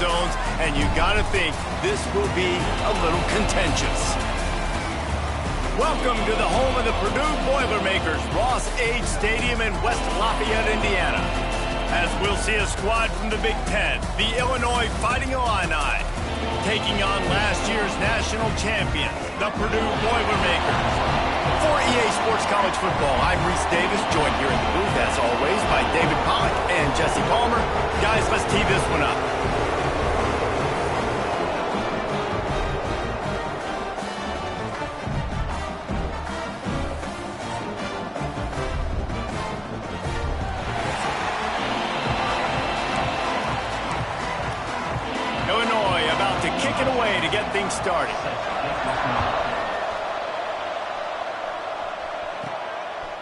zones, and you gotta think this will be a little contentious. Welcome to the home of the Purdue Boilermakers, Ross Age Stadium in West Lafayette, Indiana. As we'll see a squad from the Big Ten, the Illinois Fighting Illini, taking on last year's national champions, the Purdue Boilermakers. For EA Sports College Football, I'm Reese Davis, joined here in the booth, as always, by David Pollack and Jesse Palmer. Guys, let's tee this one up. Illinois about to kick it away to get things started.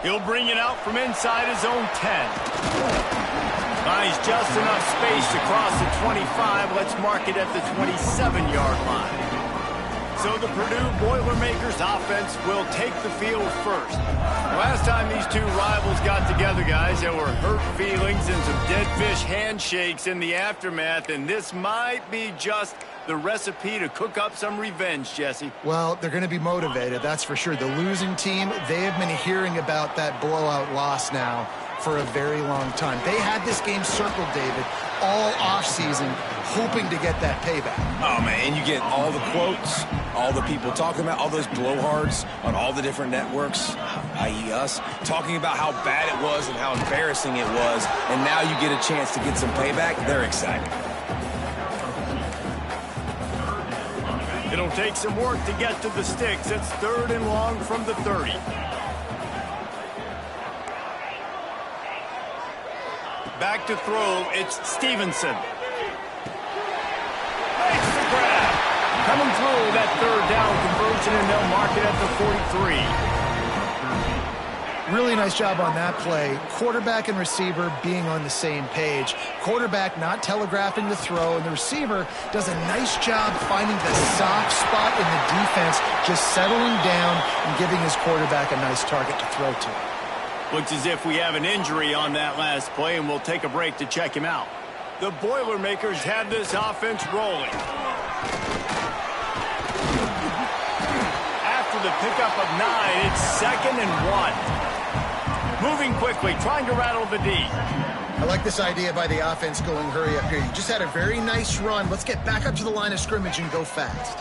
He'll bring it out from inside his own 10. Finds just enough space across the 25. Let's mark it at the 27-yard line. So the Purdue Boilermakers offense will take the field first. Last time these two rivals got together, guys, there were hurt feelings and some dead fish handshakes in the aftermath, and this might be just the recipe to cook up some revenge, Jesse. Well, they're going to be motivated, that's for sure. The losing team, they have been hearing about that blowout loss now for a very long time. They had this game circled, David, all offseason, hoping to get that payback. Oh, man, and you get all the quotes, all the people talking about, all those blowhards on all the different networks, i.e. us, talking about how bad it was and how embarrassing it was, and now you get a chance to get some payback. They're excited. It'll take some work to get to the sticks. It's 3rd and long from the 30. Back to throw, it's Stevenson. Makes the grab. Coming through that 3rd down conversion, and they'll mark it at the 43. Really nice job on that play. Quarterback and receiver being on the same page. Quarterback not telegraphing the throw, and the receiver does a nice job finding the soft spot in the defense, just settling down and giving his quarterback a nice target to throw to. Looks as if we have an injury on that last play, and we'll take a break to check him out. The Boilermakers have this offense rolling. After the pickup of 9, it's 2nd and 1. Moving quickly, trying to rattle the D. I like this idea by the offense going hurry up here. You just had a very nice run. Let's get back up to the line of scrimmage and go fast.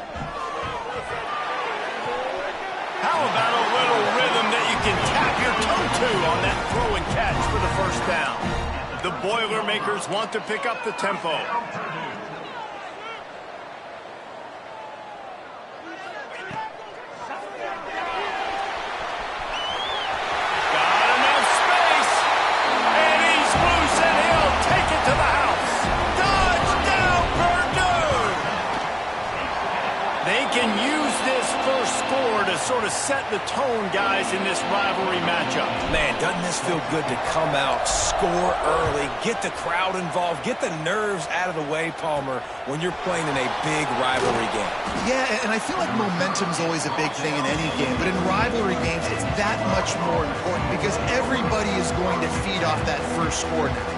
How about a little rhythm that you can tap your toe to on that throw and catch for the 1st down? The Boilermakers want to pick up the tempo. Sort of set the tone, guys, in this rivalry matchup. Man, doesn't this feel good to come out, score early, get the crowd involved, get the nerves out of the way, Palmer, when you're playing in a big rivalry game? Yeah, and I feel like momentum's always a big thing in any game, but in rivalry games, it's that much more important because everybody is going to feed off that first score now.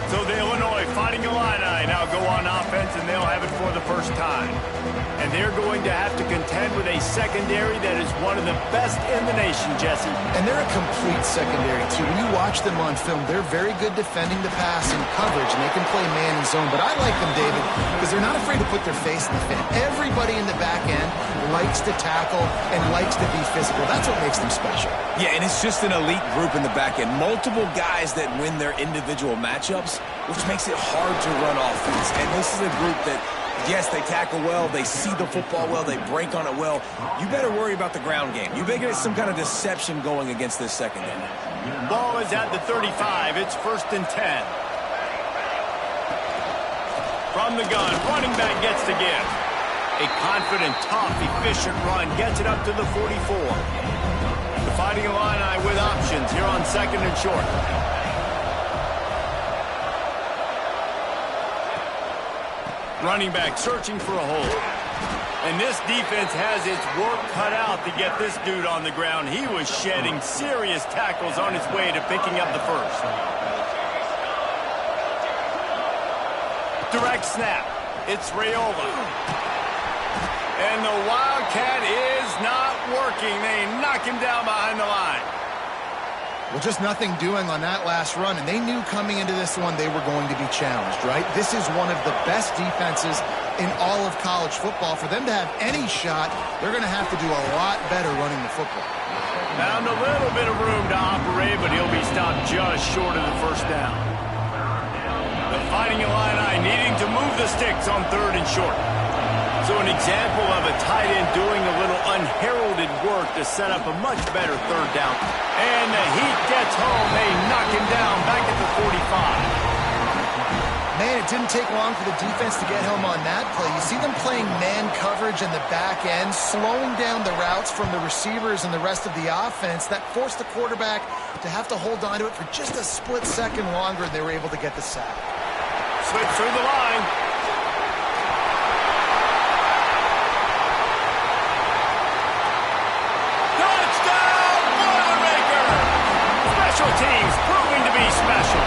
So the Illinois Fighting Illini now go on offense, and they'll have it for the first time. And they're going to have to contend with a secondary that is one of the best in the nation, Jesse. And they're a complete secondary, too. When you watch them on film, they're very good defending the pass and coverage, and they can play man and zone. But I like them, David, because they're not afraid to put their face in the fan. Everybody in the back end likes to tackle and likes to be physical. That's what makes them special. Yeah, and it's just an elite group in the back end. Multiple guys that win their individual matchups, which makes it hard to run offense. And this is a group that, yes, they tackle well, they see the football well, they break on it well. You better worry about the ground game. You better get some kind of deception going against this secondary. Ball is at the 35. It's 1st and 10. From the gun, running back gets the give. A confident, tough, efficient run gets it up to the 44. The Fighting Illini with options here on 2nd and short. Running back searching for a hole. And this defense has its work cut out to get this dude on the ground. He was shedding serious tackles on his way to picking up the first. Direct snap. It's Raiola. And the Wildcat is not working. They knock him down behind the line. Well, just nothing doing on that last run, and they knew coming into this one they were going to be challenged, right? This is one of the best defenses in all of college football. For them to have any shot, they're going to have to do a lot better running the football. Found a little bit of room to operate, but he'll be stopped just short of the first down. The Fighting Illini needing to move the sticks on 3rd and short. So an example of a tight end doing a little unheralded work to set up a much better 3rd down. And the Heat gets home. They knock him down back at the 45. Man, it didn't take long for the defense to get home on that play. You see them playing man coverage in the back end, slowing down the routes from the receivers and the rest of the offense. That forced the quarterback to have to hold on to it for just a split second longer, and they were able to get the sack. Switch through the line. Touchdown, Boilermaker! Special teams proving to be special.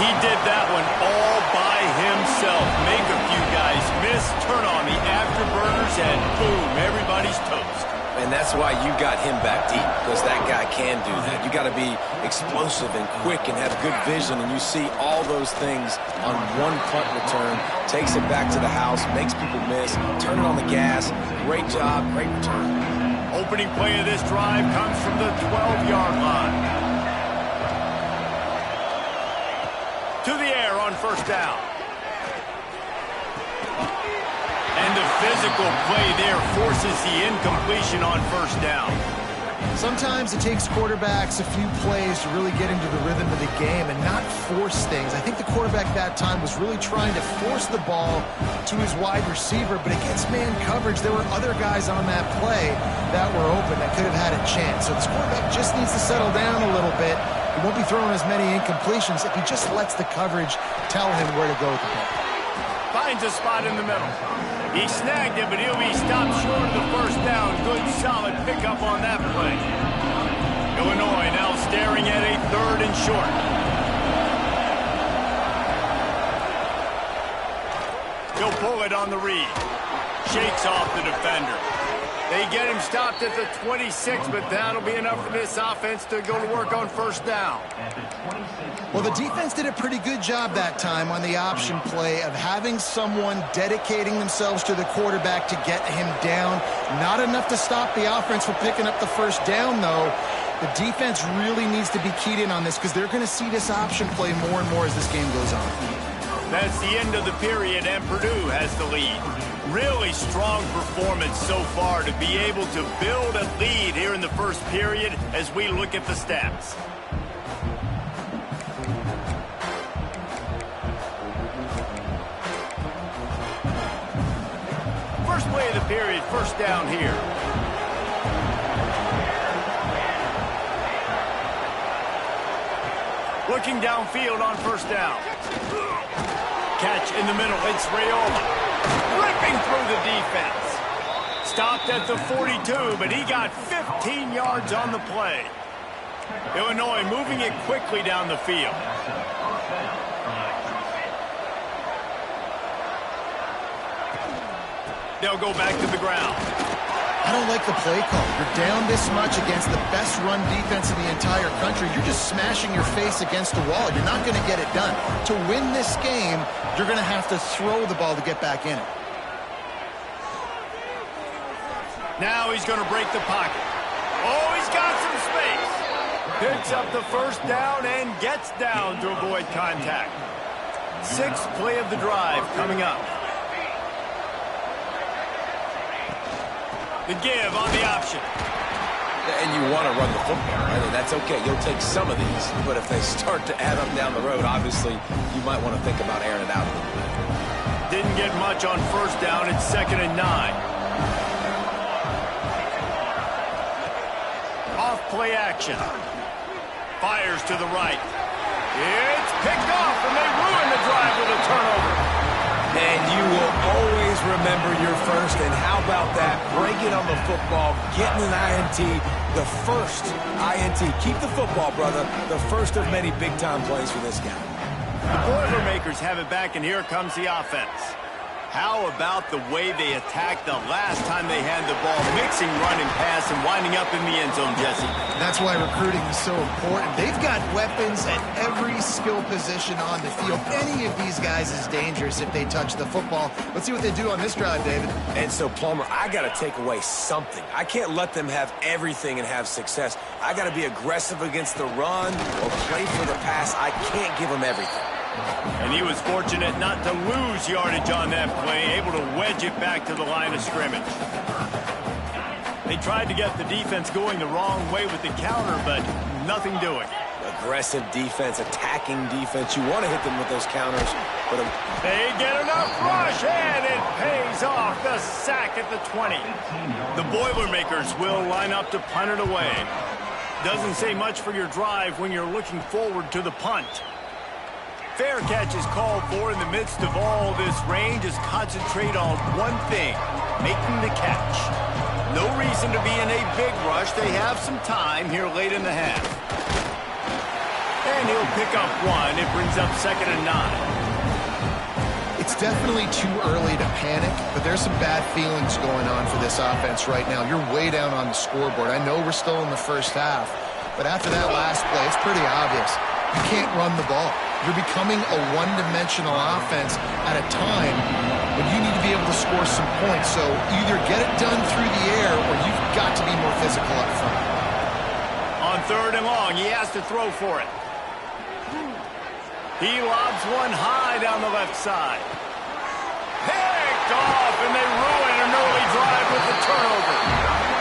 He did that one all by himself. Make a few guys miss, turn on the afterburners, and boom, everybody's toast. And that's why you got him back deep, because that guy can do that. You got to be explosive and quick and have good vision, and you see all those things on one punt return. Takes it back to the house, makes people miss, turn it on the gas. Great job, great return. Opening play of this drive comes from the 12-yard line. To the air on 1st down. And the physical play there forces the incompletion on 1st down. Sometimes it takes quarterbacks a few plays to really get into the rhythm of the game and not force things. I think the quarterback that time was really trying to force the ball to his wide receiver, but against man coverage, there were other guys on that play that were open that could have had a chance. So this quarterback just needs to settle down a little bit. He won't be throwing as many incompletions if he just lets the coverage tell him where to go with the ball. Finds a spot in the middle. He snagged it, but he'll be stopped short of the 1st down. Good, solid pickup on that play. Illinois now staring at a 3rd and short. He'll pull it on the read. Shakes off the defender. They get him stopped at the 26, but that'll be enough for this offense to go to work on 1st down. Well, the defense did a pretty good job that time on the option play of having someone dedicating themselves to the quarterback to get him down. Not enough to stop the offense from picking up the 1st down, though. The defense really needs to be keyed in on this because they're going to see this option play more and more as this game goes on. That's the end of the period, and Purdue has the lead. Really strong performance so far to be able to build a lead here in the 1st period as we look at the stats. First play of the period, 1st down here. Looking downfield on 1st down. Catch in the middle, it's Raiola. Ripping through the defense. Stopped at the 42, but he got 15 yards on the play. Illinois moving it quickly down the field. They'll go back to the ground. I don't like the play call. You're down this much against the best run defense in the entire country. You're just smashing your face against the wall. You're not going to get it done. To win this game, you're going to have to throw the ball to get back in it. Now he's going to break the pocket. Oh, he's got some space. Picks up the 1st down and gets down to avoid contact. 6th play of the drive coming up. The give on the option. And you want to run the football, right? And that's okay. You'll take some of these. But if they start to add up down the road, obviously, you might want to think about airing it out a little bit. Didn't get much on 1st down. It's 2nd and 9. Off play action. Fires to the right. It's picked off, and they ruin the drive with a turnover. And you will always remember your 1st, and how about that? Breaking on the football, getting an INT, the 1st INT. Keep the football, brother. The 1st of many big-time plays for this guy. The Boilermakers have it back, and here comes the offense. How about the way they attacked the last time they had the ball, mixing run and pass and winding up in the end zone, Jesse? That's why recruiting is so important. They've got weapons at every skill position on the field. Any of these guys is dangerous if they touch the football. Let's see what they do on this drive, David. And so, Plummer, I got to take away something. I can't let them have everything and have success. I got to be aggressive against the run or play for the pass. I can't give them everything. And he was fortunate not to lose yardage on that play, able to wedge it back to the line of scrimmage. They tried to get the defense going the wrong way with the counter, but nothing doing. Aggressive defense, attacking defense. You want to hit them with those counters. But they get enough rush, and it pays off. The sack at the 20. The Boilermakers will line up to punt it away. Doesn't say much for your drive when you're looking forward to the punt. Fair catch is called for in the midst of all this rain. Just concentrate on one thing, making the catch. No reason to be in a big rush. They have some time here late in the half. And he'll pick up one. It brings up 2nd and 9. It's definitely too early to panic, but there's some bad feelings going on for this offense right now. You're way down on the scoreboard. I know we're still in the first half, but after that last play, it's pretty obvious. You can't run the ball. You're becoming a one-dimensional offense at a time when you need to be able to score some points. So either get it done through the air or you've got to be more physical up front. On 3rd and long, he has to throw for it. He lobs one high down the left side. Picked off, and they ruin an early drive with the turnover.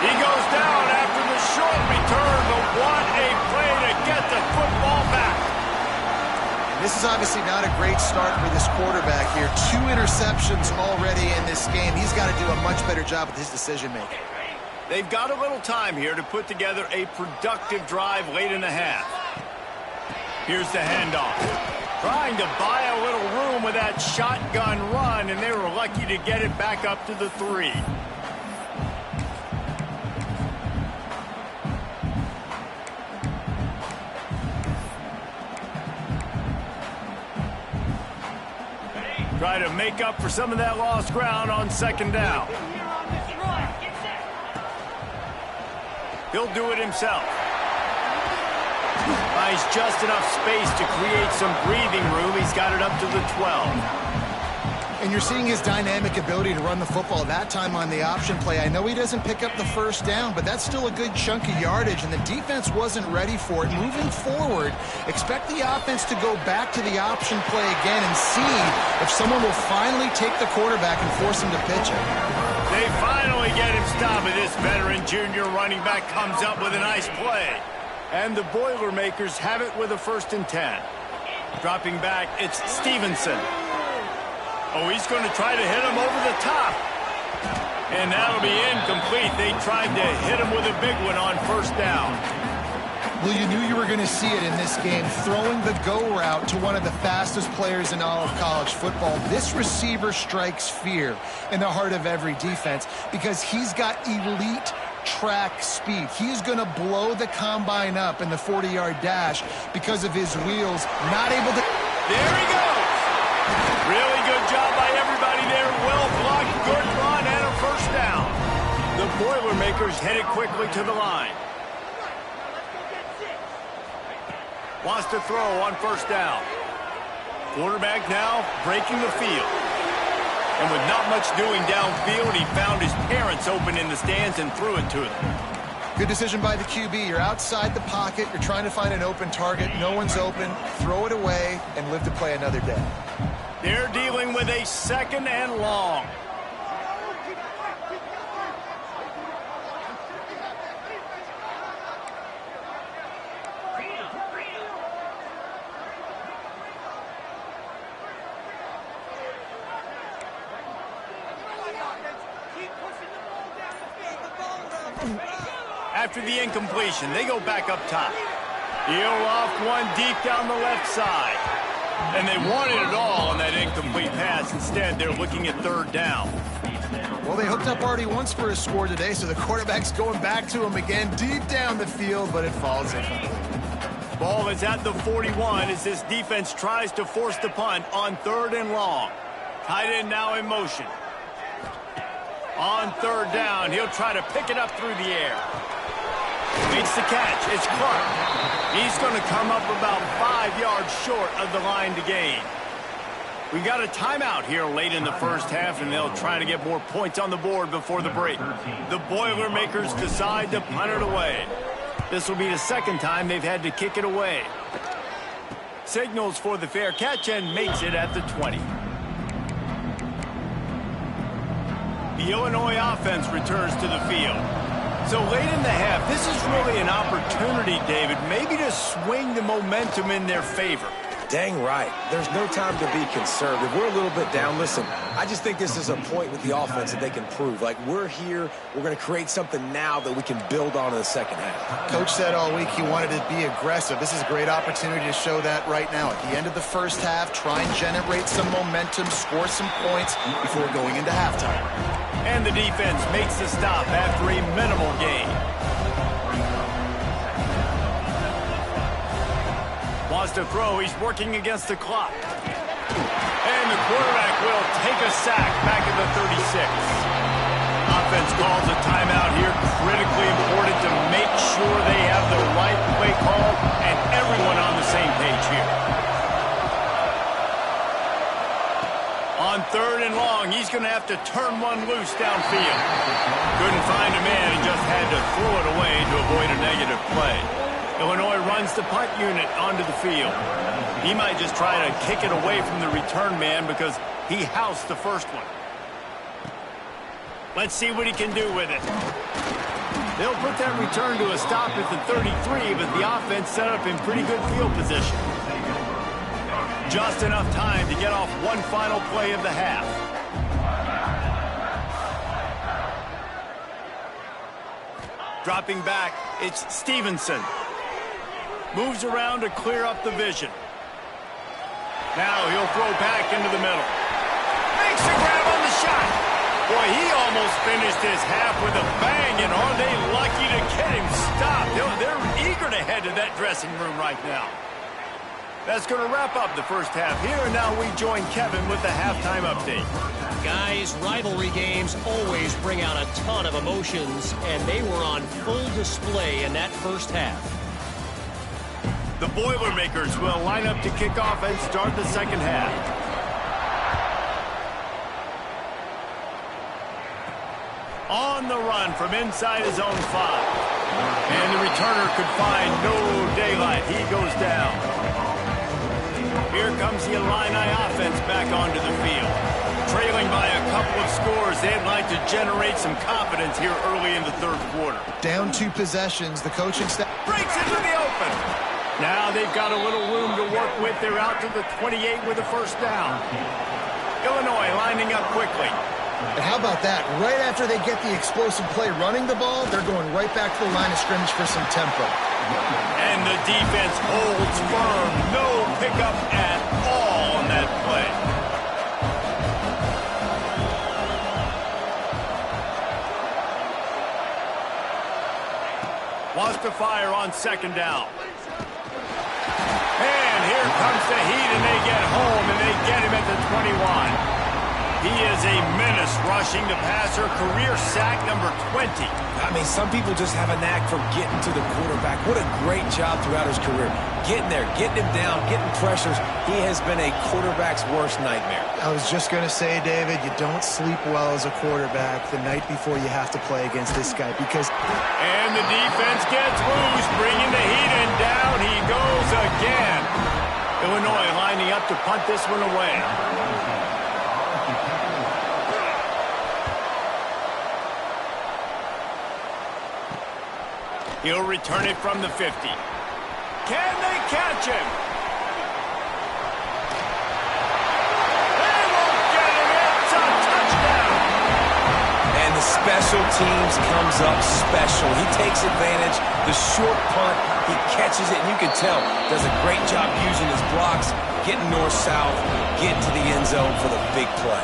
He goes down after the short return, but what a play to get the football back. This is obviously not a great start for this quarterback here. 2 interceptions already in this game. He's got to do a much better job with his decision-making. They've got a little time here to put together a productive drive late in the half. Here's the handoff. Trying to buy a little room with that shotgun run, and they were lucky to get it back up to the 3. Try to make up for some of that lost ground on 2nd down. He'll do it himself. Buys just enough space to create some breathing room. He's got it up to the 12. And you're seeing his dynamic ability to run the football that time on the option play. I know he doesn't pick up the 1st down, but that's still a good chunk of yardage, and the defense wasn't ready for it. Moving forward, expect the offense to go back to the option play again and see if someone will finally take the quarterback and force him to pitch it. They finally get him stopped, and this veteran junior running back comes up with a nice play. And the Boilermakers have it with a 1st and 10. Dropping back, it's Stevenson. Oh, he's going to try to hit him over the top. And that'll be incomplete. They tried to hit him with a big one on 1st down. Well, you knew you were going to see it in this game, throwing the go route to one of the fastest players in all of college football. This receiver strikes fear in the heart of every defense because he's got elite track speed. He's going to blow the combine up in the 40-yard dash because of his wheels. Not able to... There he goes. Really good job by everybody there. Well blocked, good run, and a 1st down. The Boilermakers headed quickly to the line. Wants to throw on 1st down. Quarterback now breaking the field. And with not much doing downfield, he found his parents open in the stands and threw it to them. Good decision by the QB. You're outside the pocket. You're trying to find an open target. No one's open. Throw it away and live to play another day. They're dealing with a 2nd and long. After the incompletion, they go back up top. He'll off one deep down the left side. And they wanted it all on that incomplete pass. Instead, they're looking at 3rd down. Well, they hooked up already once for a score today, so the quarterback's going back to him again deep down the field, but it falls incomplete. Ball is at the 41 as this defense tries to force the punt on 3rd and long. Tight end now in motion. On 3rd down, he'll try to pick it up through the air. Makes the catch. It's Clark. He's going to come up about 5 yards short of the line to gain. We got a timeout here late in the first half, and they'll try to get more points on the board before the break. The Boilermakers decide to punt it away. This will be the second time they've had to kick it away. Signals for the fair catch and makes it at the 20. The Illinois offense returns to the field. So late in the half, this is really an opportunity, David, maybe to swing the momentum in their favor. Dang right. There's no time to be concerned. If we're a little bit down, listen, I just think this is a point with the offense that they can prove. Like, we're here, we're going to create something now that we can build on in the second half. Coach said all week he wanted to be aggressive. This is a great opportunity to show that right now. At the end of the first half, try and generate some momentum, score some points before going into halftime. And the defense makes the stop after a minimal gain. Wants to throw. He's working against the clock. And the quarterback will take a sack back at the 36. Offense calls a timeout here. Critically important to make sure they have the right play call and everyone on the same page here. On 3rd and long, he's going to have to turn one loose downfield. Couldn't find a man and just had to throw it away to avoid a negative play. Illinois runs the punt unit onto the field. He might just try to kick it away from the return man because he housed the first one. Let's see what he can do with it. They'll put that return to a stop at the 33, but the offense set up in pretty good field position. Just enough time to get off one final play of the half. Dropping back, it's Stevenson. Moves around to clear up the vision. Now he'll throw back into the middle. Makes a grab on the shot. Boy, he almost finished his half with a bang, and are they lucky to get him stopped? They're eager to head to that dressing room right now. That's going to wrap up the first half here, and now we join Kevin with the halftime update. Guys, rivalry games always bring out a ton of emotions, and they were on full display in that first half. The Boilermakers will line up to kick off and start the second half. On the run from inside his own 5. And the returner could find no daylight. He goes down. Here comes the Illini offense back onto the field. Trailing by a couple of scores, they'd like to generate some confidence here early in the third quarter. Down 2 possessions, the coaching staff Breaks into the open. Now they've got a little room to work with. They're out to the 28 with a first down. Illinois lining up quickly. And how about that? Right after they get the explosive play running the ball, they're going right back to the line of scrimmage for some tempo. And the defense holds firm. No pickup at all on that play. Wants to fire on second down. And here comes the heat, and they get home, and they get him at the 21. He is a menace rushing the passer, career sack number 20. I mean, some people just have a knack for getting to the quarterback. What a great job throughout his career. Getting there, getting him down, getting pressures. He has been a quarterback's worst nightmare. I was just going to say, David, you don't sleep well as a quarterback the night before you have to play against this guy because... And the defense gets loose, bringing the heat, and down he goes again. Illinois lining up to punt this one away. He'll return it from the 50. Can they catch him? They won't get him. It's a touchdown. And the special teams comes up special. He takes advantage. The short punt, he catches it, and you can tell, does a great job using his blocks, getting north-south, getting to the end zone for the big play.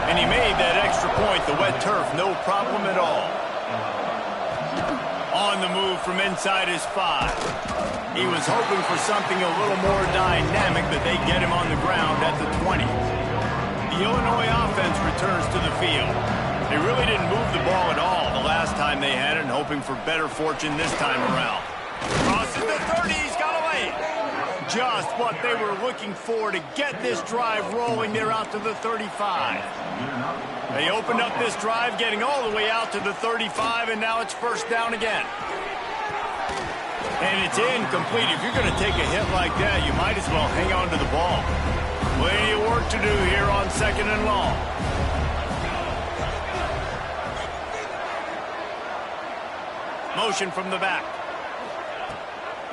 And he made that extra point, the wet turf, no problem at all. On the move from inside his 5. He was hoping for something a little more dynamic, but they get him on the ground at the 20. The Illinois offense returns to the field. They really didn't move the ball at all the last time they had it, and hoping for better fortune this time around. Crosses the 30, he's got away. Just what they were looking for to get this drive rolling. They're out to the 35. They opened up this drive, getting all the way out to the 35, and now it's first down again. And it's incomplete. If you're going to take a hit like that, you might as well hang on to the ball. Plenty of work to do here on 2nd and long. Motion from the back.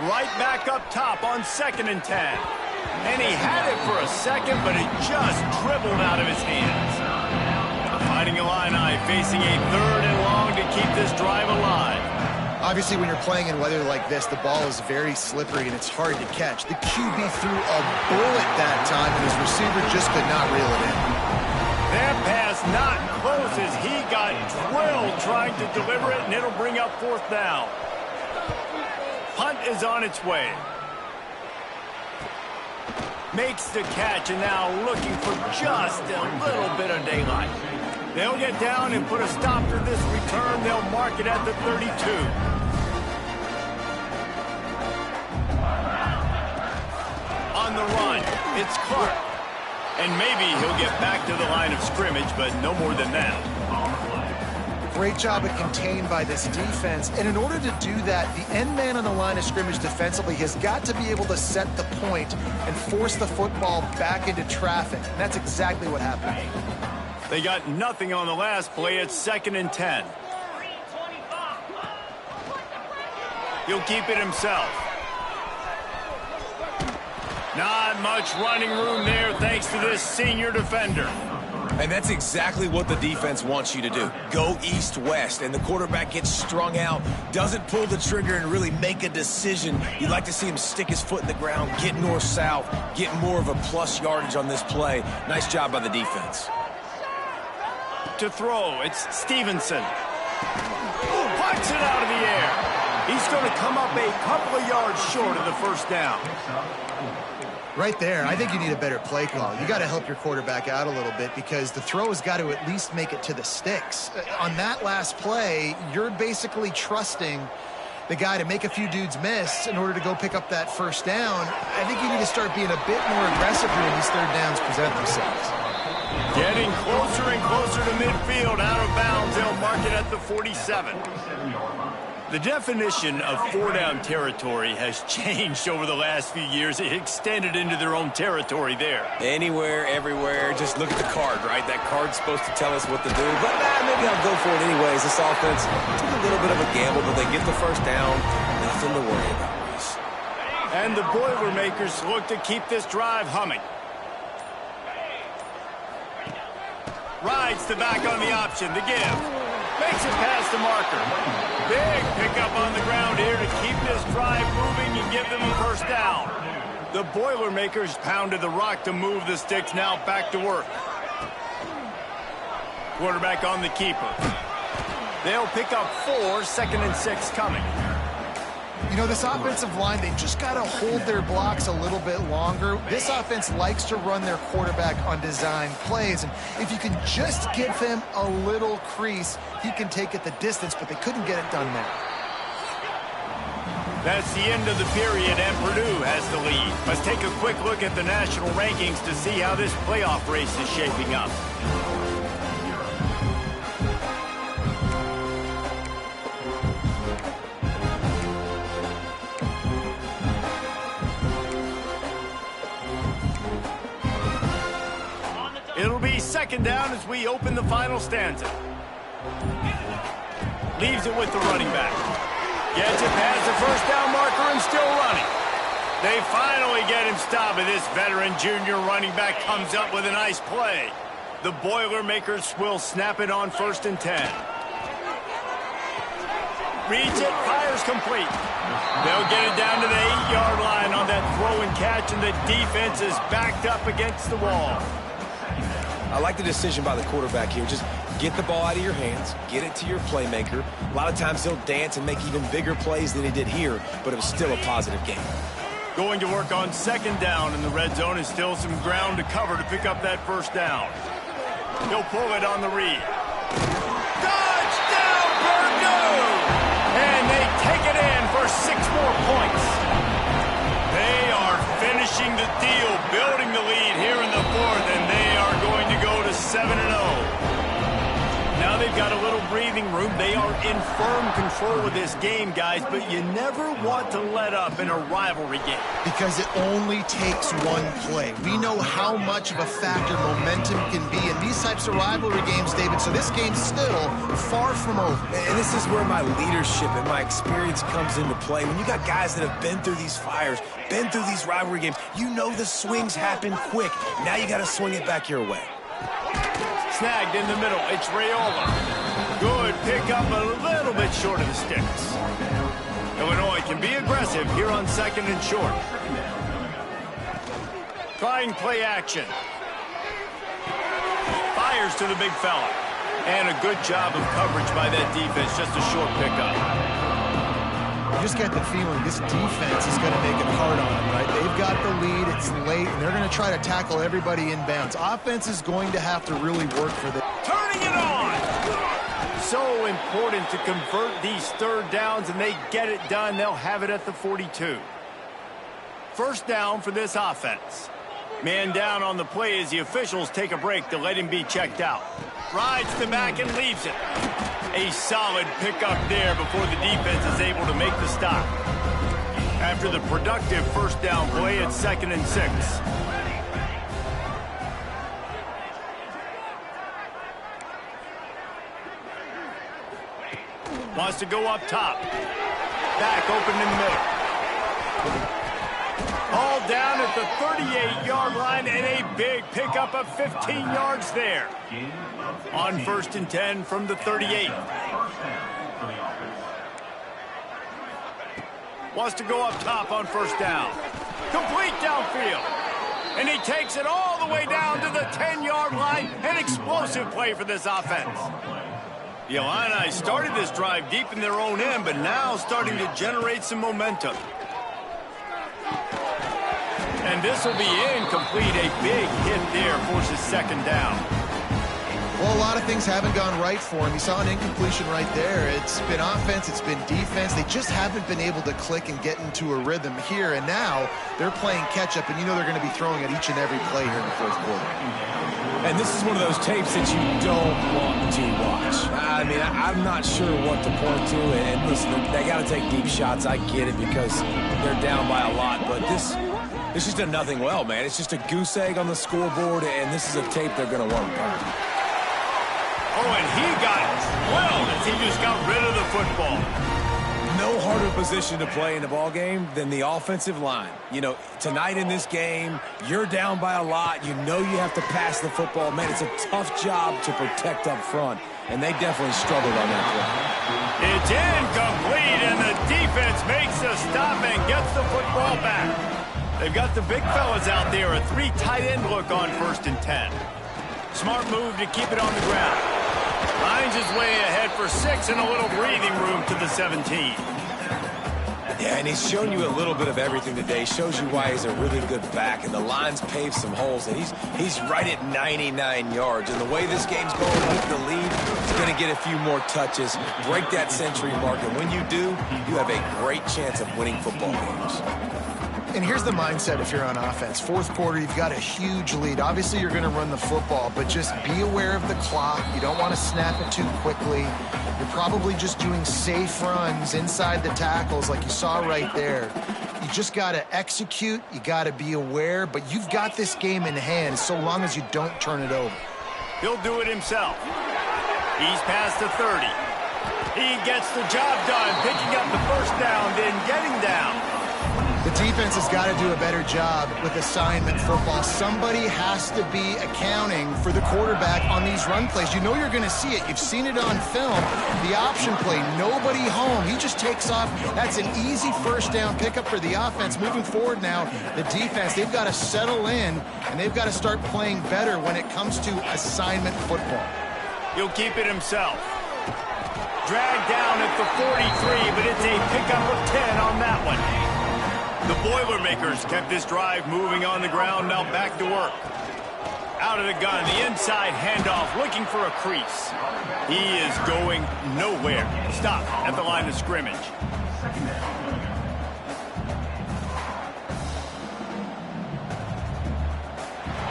Right back up top on 2nd and 10. And he had it for a second, but it just dribbled out of his hands. The Fighting Illini facing a 3rd and long to keep this drive alive. Obviously, when you're playing in weather like this, the ball is very slippery and it's hard to catch. The QB threw a bullet that time, and his receiver just could not reel it in. That pass not close as he got drilled trying to deliver it, and it'll bring up 4th down. Punt is on its way. Makes the catch, and now looking for just a little bit of daylight. They'll get down and put a stop to this return. They'll mark it at the 32. On the run, it's Clark. And maybe he'll get back to the line of scrimmage, but no more than that. Great job at contained by this defense. And in order to do that, the end man on the line of scrimmage defensively has got to be able to set the point and force the football back into traffic. And that's exactly what happened. They got nothing on the last play. It's 2nd and 10. He'll keep it himself. Not much running room there thanks to this senior defender. And that's exactly what the defense wants you to do. Go east-west, and the quarterback gets strung out, doesn't pull the trigger and really make a decision. You'd like to see him stick his foot in the ground, get north-south, get more of a plus yardage on this play. Nice job by the defense. To throw, it's Stevenson. Punts it out of the air. He's going to come up a couple of yards short of the first down. Right there, I think you need a better play call. You got to help your quarterback out a little bit because the throw has got to at least make it to the sticks. On that last play, you're basically trusting the guy to make a few dudes miss in order to go pick up that first down. I think you need to start being a bit more aggressive when these 3rd downs present themselves. Getting closer and closer to midfield, out of bounds. They'll mark it at the 47. The definition of 4-down territory has changed over the last few years. It extended into their own territory there. Anywhere, everywhere, just look at the card, right? That card's supposed to tell us what to do, but maybe I'll go for it anyways. This offense took a little bit of a gamble, but they get the first down. Nothing to worry about, Reese. And the Boilermakers look to keep this drive humming. Rides the back on the option, the give. Makes it past the marker. Big pickup on the ground here to keep this drive moving and give them a first down. The Boilermakers pounded the rock to move the sticks, now back to work. Quarterback on the keeper. They'll pick up 4, 2nd and 6 coming. You know, this offensive line, they just got to hold their blocks a little bit longer. This offense likes to run their quarterback on design plays, and if you can just give him a little crease, he can take it the distance, but they couldn't get it done there. That's the end of the period, and Purdue has the lead. Let's take a quick look at the national rankings to see how this playoff race is shaping up. It'll be 2nd down as we open the final stanza. Leaves it with the running back. Gets it past the first down marker and still running. They finally get him stopped, and this veteran junior running back comes up with a nice play. The Boilermakers will snap it on 1st and 10. Reads it, fires complete. They'll get it down to the 8-yard line on that throw and catch, and the defense is backed up against the wall. I like the decision by the quarterback here. Just get the ball out of your hands, get it to your playmaker. A lot of times he'll dance and make even bigger plays than he did here, but it was still a positive game. Going to work on second down in the red zone is still some ground to cover to pick up that first down. He'll pull it on the read. Touchdown, Purdue! And they take it in for 6 more points. They are finishing the deal, building the lead here in the fourth, and they are going to go to 7-0. Now they've got a little breathing room. They are in firm control of this game, guys, but you never want to let up in a rivalry game. Because it only takes one play. We know how much of a factor momentum can be in these types of rivalry games, David, so this game's still far from over. And this is where my leadership and my experience comes into play. When you got guys that have been through these fires, been through these rivalry games, you know the swings happen quick. Now you got to swing it back your way. Snagged in the middle. It's Raiola. Good pickup, a little bit short of the sticks. Illinois can be aggressive here on second and short. Trying play action. Fires to the big fella. And a good job of coverage by that defense. Just a short pickup. You just get the feeling this defense is going to make it hard on them, right? They've got the lead, it's late, and they're going to try to tackle everybody inbounds. Offense is going to have to really work for this. Turning it on! So important to convert these third downs, and they get it done. They'll have it at the 42. First down for this offense. Man down on the play as the officials take a break to let him be checked out. Rides the back and leaves it. A solid pickup there before the defense is able to make the stop. After the productive first down play, it's 2nd and 6. Wants to go up top. Back open in the middle. All down at the 38-yard line, and a big pickup of 15 yards there. On 1st and 10 from the 38. Wants to go up top on first down. Complete downfield. And he takes it all the way down to the 10-yard line. An explosive play for this offense. The Illini started this drive deep in their own end, but now starting to generate some momentum. And this will be incomplete. A big hit there forces second down. Well, a lot of things haven't gone right for him. You saw an incompletion right there. It's been offense, it's been defense. They just haven't been able to click and get into a rhythm here. And now they're playing catch-up, and you know they're going to be throwing at each and every play here in the fourth quarter. And this is one of those tapes that you don't want to watch. I mean, I'm not sure what to point to. And listen, they got to take deep shots. I get it because they're down by a lot. But this just done nothing well, man. It's just a goose egg on the scoreboard, and this is a tape they're going to want to cover. Oh, and he got it well as he just got rid of the football. No harder position to play in the ball game than the offensive line. You know, tonight in this game, you're down by a lot. You know you have to pass the football. Man, it's a tough job to protect up front, and they definitely struggled on that play. It's incomplete, and the defense makes a stop and gets the football back. They've got the big fellas out there, a 3 tight end look on 1st and 10. Smart move to keep it on the ground. Finds his way ahead for 6 and a little breathing room to the 17. Yeah, and he's shown you a little bit of everything today. Shows you why he's a really good back, and the line's paved some holes, and he's right at 99 yards. And the way this game's going with the lead, he's going to get a few more touches, break that century mark, and when you do, you have a great chance of winning football games. And here's the mindset if you're on offense. Fourth quarter, you've got a huge lead. Obviously, you're going to run the football, but just be aware of the clock. You don't want to snap it too quickly. You're probably just doing safe runs inside the tackles like you saw right there. You just got to execute. You got to be aware, but you've got this game in hand so long as you don't turn it over. He'll do it himself. He's past the 30. He gets the job done, picking up the first down, then getting down. The defense has got to do a better job with assignment football. Somebody has to be accounting for the quarterback on these run plays. You know you're going to see it. You've seen it on film. The option play, nobody home. He just takes off. That's an easy first down pickup for the offense. Moving forward now, the defense, they've got to settle in, and they've got to start playing better when it comes to assignment football. He'll keep it himself. Dragged down at the 43, but it's a pickup of 10 on that one. The Boilermakers kept this drive moving on the ground, now back to work. Out of the gun, the inside handoff, looking for a crease. He is going nowhere. Stop at the line of scrimmage.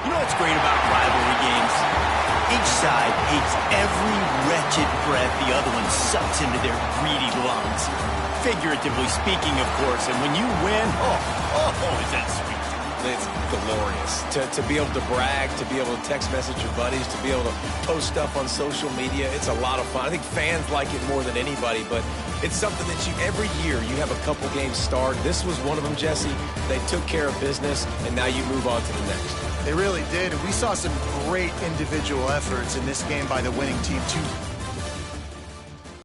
You know what's great about rivalry games? Each side hates every wretched breath the other one sucks into their greedy lungs. Figuratively speaking, of course, and when you win, oh, is that sweet. It's glorious. To be able to brag, to be able to text message your buddies, to be able to post stuff on social media, it's a lot of fun. I think fans like it more than anybody, but it's something that every year, you have a couple games start. This was one of them, Jesse. They took care of business, and now you move on to the next. They really did. We saw some great individual efforts in this game by the winning team. Two